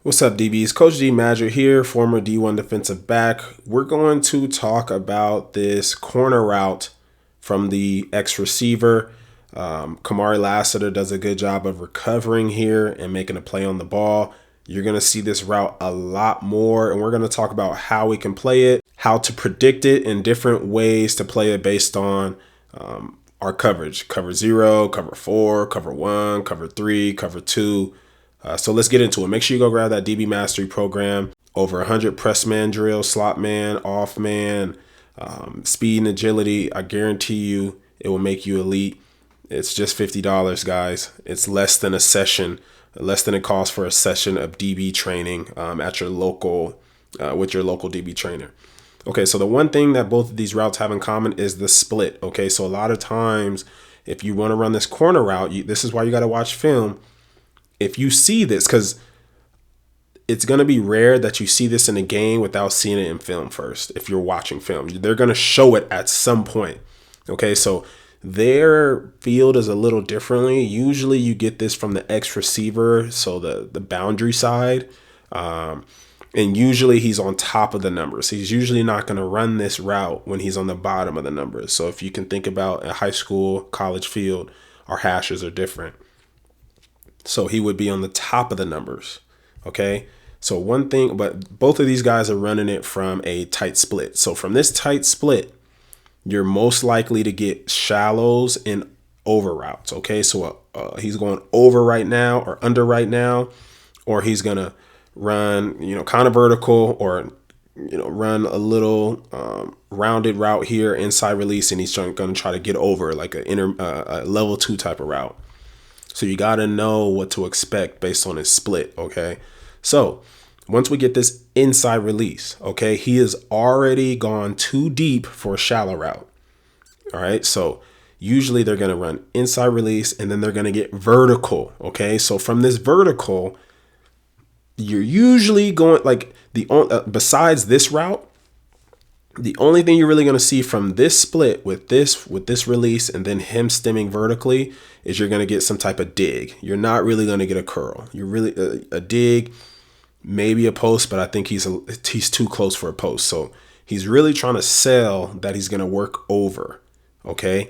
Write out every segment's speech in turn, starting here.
What's up, DBs? Coach D Magic here, former D1 defensive back. We're going to talk about this corner route from the X receiver. Kamari Lassiter does a good job of recovering here and making a play on the ball. You're going to see this route a lot more, and we're going to talk about how we can play it, how to predict it, and different ways to play it based on our coverage. Cover 0, cover 4, cover 1, cover 3, cover 2. So let's get into it. Make sure you go grab that DB Mastery program. Over 100 press man drills, slot man, off man, speed and agility. I guarantee you it will make you elite. It's just $50, guys. It's less than a session, less than it costs for a session of DB training at your local, with your local DB trainer. Okay, so the one thing that both of these routes have in common is the split. Okay, so a lot of times if you want to run this corner route, this is why you got to watch film. If you see this, because it's going to be rare that you see this in a game without seeing it in film first. If you're watching film, they're going to show it at some point. Okay, so their field is a little differently. Usually you get this from the X receiver, so the boundary side. And usually he's on top of the numbers. He's usually not going to run this route when he's on the bottom of the numbers. So if you can think about a high school, college field, our hashes are different. So he would be on the top of the numbers. Okay. So one thing, but both of these guys are running it from a tight split. So from this tight split, you're most likely to get shallows and over routes. Okay. So he's going over right now or under right now, or he's going to run, kind of vertical, or, run a little rounded route here, inside release. And he's going to try to get over like a level 2 type of route. So you got to know what to expect based on his split, okay? So once we get this inside release, okay, he has already gone too deep for a shallow route, all right? So usually they're going to run inside release and then they're going to get vertical, okay? So from this vertical, you're usually going like besides this route, the only thing you're really going to see from this split with this release and then him stemming vertically is you're going to get some type of dig. You're not really going to get a curl. You're really a dig, maybe a post, but I think he's too close for a post. So he's really trying to sell that he's going to work over. Okay.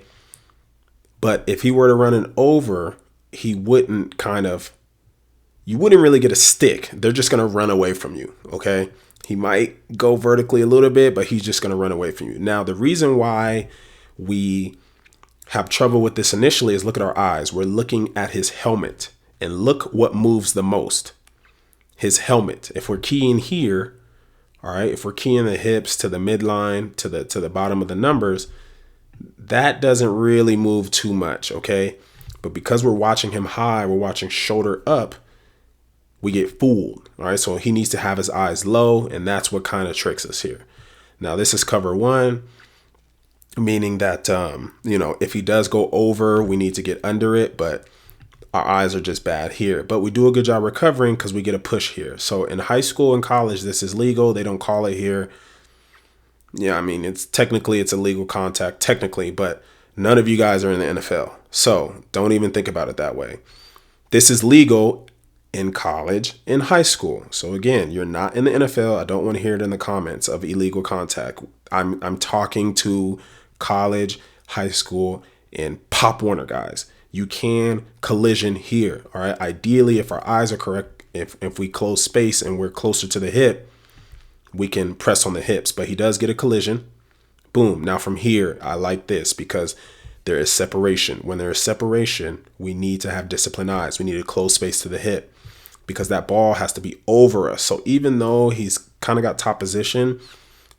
But if he were to run an over, you wouldn't really get a stick. They're just going to run away from you. Okay. He might go vertically a little bit, but he's just going to run away from you. Now, the reason why we have trouble with this initially is look at our eyes. We're looking at his helmet and look what moves the most. His helmet. If we're keying here, all right, if we're keying the hips to the midline, to the bottom of the numbers, that doesn't really move too much, okay? But because we're watching him high, we're watching shoulder up, we get fooled. All right. So he needs to have his eyes low, and that's what kind of tricks us here. Now, this is cover 1, meaning that, if he does go over, we need to get under it, but our eyes are just bad here. But we do a good job recovering because we get a push here. So in high school and college, this is legal. They don't call it here. Yeah, I mean, it's a legal contact technically, but none of you guys are in the NFL. So don't even think about it that way. This is legal in college, in high school. So again, you're not in the NFL. I don't want to hear it in the comments of illegal contact. I'm talking to college, high school, and Pop Warner guys. You can collision here. All right. Ideally, if our eyes are correct, if we close space and we're closer to the hip, we can press on the hips. But he does get a collision. Boom. Now from here, I like this because there is separation. When there is separation, we need to have disciplined eyes. We need a close space to the hip, because that ball has to be over us. So even though he's kind of got top position,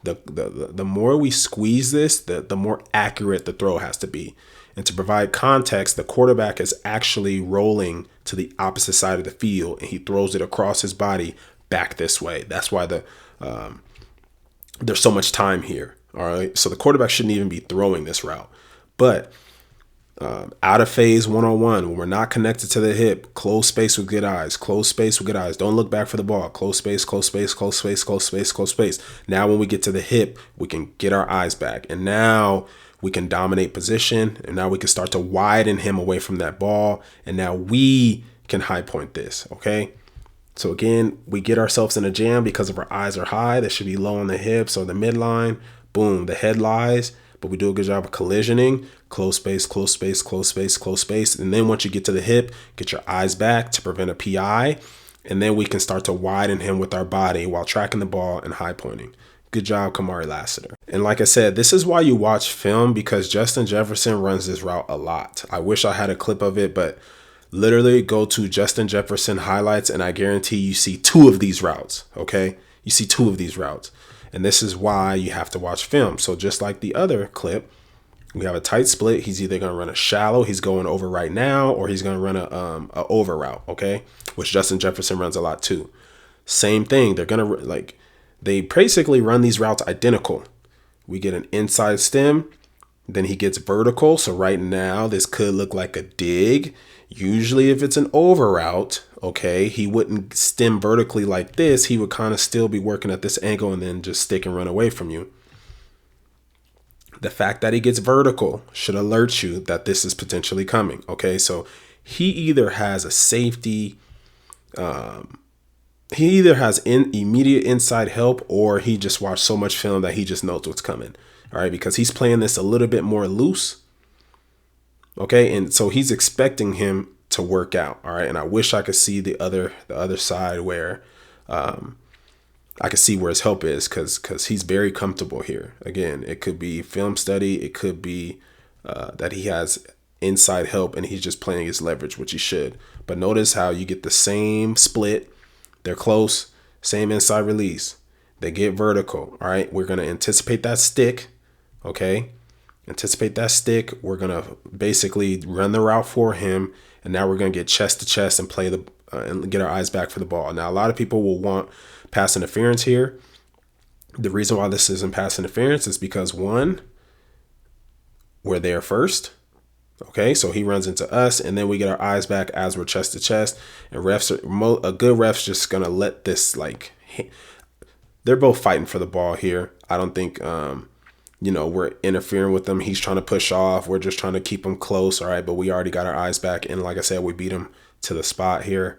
the more we squeeze this, the more accurate the throw has to be. And to provide context, the quarterback is actually rolling to the opposite side of the field, and he throws it across his body back this way. That's why there's so much time here. All right. So the quarterback shouldn't even be throwing this route. But out of phase 101, when we're not connected to the hip, close space with good eyes, close space with good eyes. Don't look back for the ball. Close space, close space, close space, close space, close space. Now when we get to the hip, we can get our eyes back. And now we can dominate position. And now we can start to widen him away from that ball. And now we can high point this. Okay. So again, we get ourselves in a jam because of our eyes are high. They should be low on the hips or the midline. Boom, the head lies, but we do a good job of collisioning. Close space, close space, close space, close space. And then once you get to the hip, get your eyes back to prevent a PI. And then we can start to widen him with our body while tracking the ball and high pointing. Good job, Kamari Lassiter. And like I said, this is why you watch film, because Justin Jefferson runs this route a lot. I wish I had a clip of it, but literally go to Justin Jefferson highlights and I guarantee you see 2 of these routes, okay? You see 2 of these routes. And this is why you have to watch film. So just like the other clip, we have a tight split. He's either going to run a shallow, he's going over right now, or he's going to run a over route, okay? Which Justin Jefferson runs a lot too. Same thing. They're going to they basically run these routes identical. We get an inside stem, then he gets vertical. So right now this could look like a dig. Usually if it's an over route, okay, he wouldn't stem vertically like this. He would kind of still be working at this angle and then just stick and run away from you. The fact that he gets vertical should alert you that this is potentially coming. Okay, so he either has a safety, he either has immediate inside help, or he just watched so much film that he just knows what's coming. All right, because he's playing this a little bit more loose. Okay, and so he's expecting him to work out. All right, and I wish I could see the other side where I could see where his help is, because he's very comfortable here. Again, it could be film study. It could be that he has inside help and he's just playing his leverage, which he should. But notice how you get the same split. They're close, same inside release. They get vertical. All right, we're going to anticipate that stick. Okay, anticipate that stick. We're going to basically run the route for him. And now we're going to get chest to chest and play and get our eyes back for the ball. Now, a lot of people will want pass interference here. The reason why this isn't pass interference is because, one, we're there first. Okay, so he runs into us, and then we get our eyes back as we're chest to chest. And a good ref's just going to let this, they're both fighting for the ball here. I don't think, we're interfering with them. He's trying to push off. We're just trying to keep him close. All right, but we already got our eyes back. And like I said, we beat him to the spot here.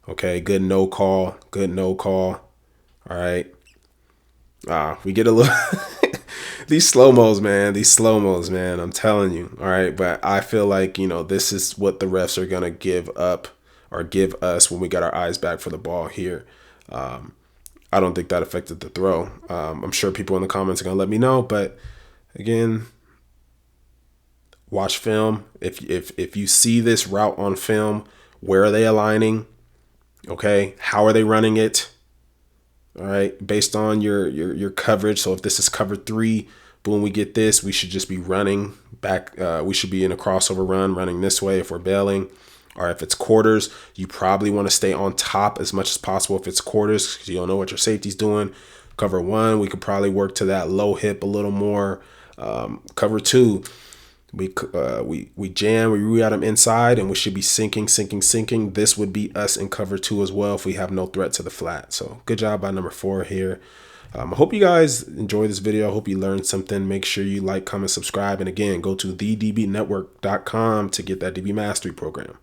Okay, good no call. Good no call. All right. We get a little these slow-mos, man. I'm telling you. All right. But I feel like, this is what the refs are going to give up or give us when we got our eyes back for the ball here. I don't think that affected the throw. I'm sure people in the comments are going to let me know. But again, watch film. If you see this route on film, where are they aligning? Okay. How are they running it? All right, based on your coverage. So if this is cover 3, boom, we get this. We should just be running back. We should be in a crossover run, running this way if we're bailing. Or if it's quarters, you probably want to stay on top as much as possible if it's quarters, because you don't know what your safety's doing. Cover 1, we could probably work to that low hip a little more. Cover 2, we jam, we root him inside, and we should be sinking. This would be us in cover 2 as well if we have no threat to the flat. So good job by number 4 here. I hope you guys enjoyed this video. I hope you learned something. Make sure you like, comment, subscribe, and again, go to thedbnetwork.com to get that DB Mastery program.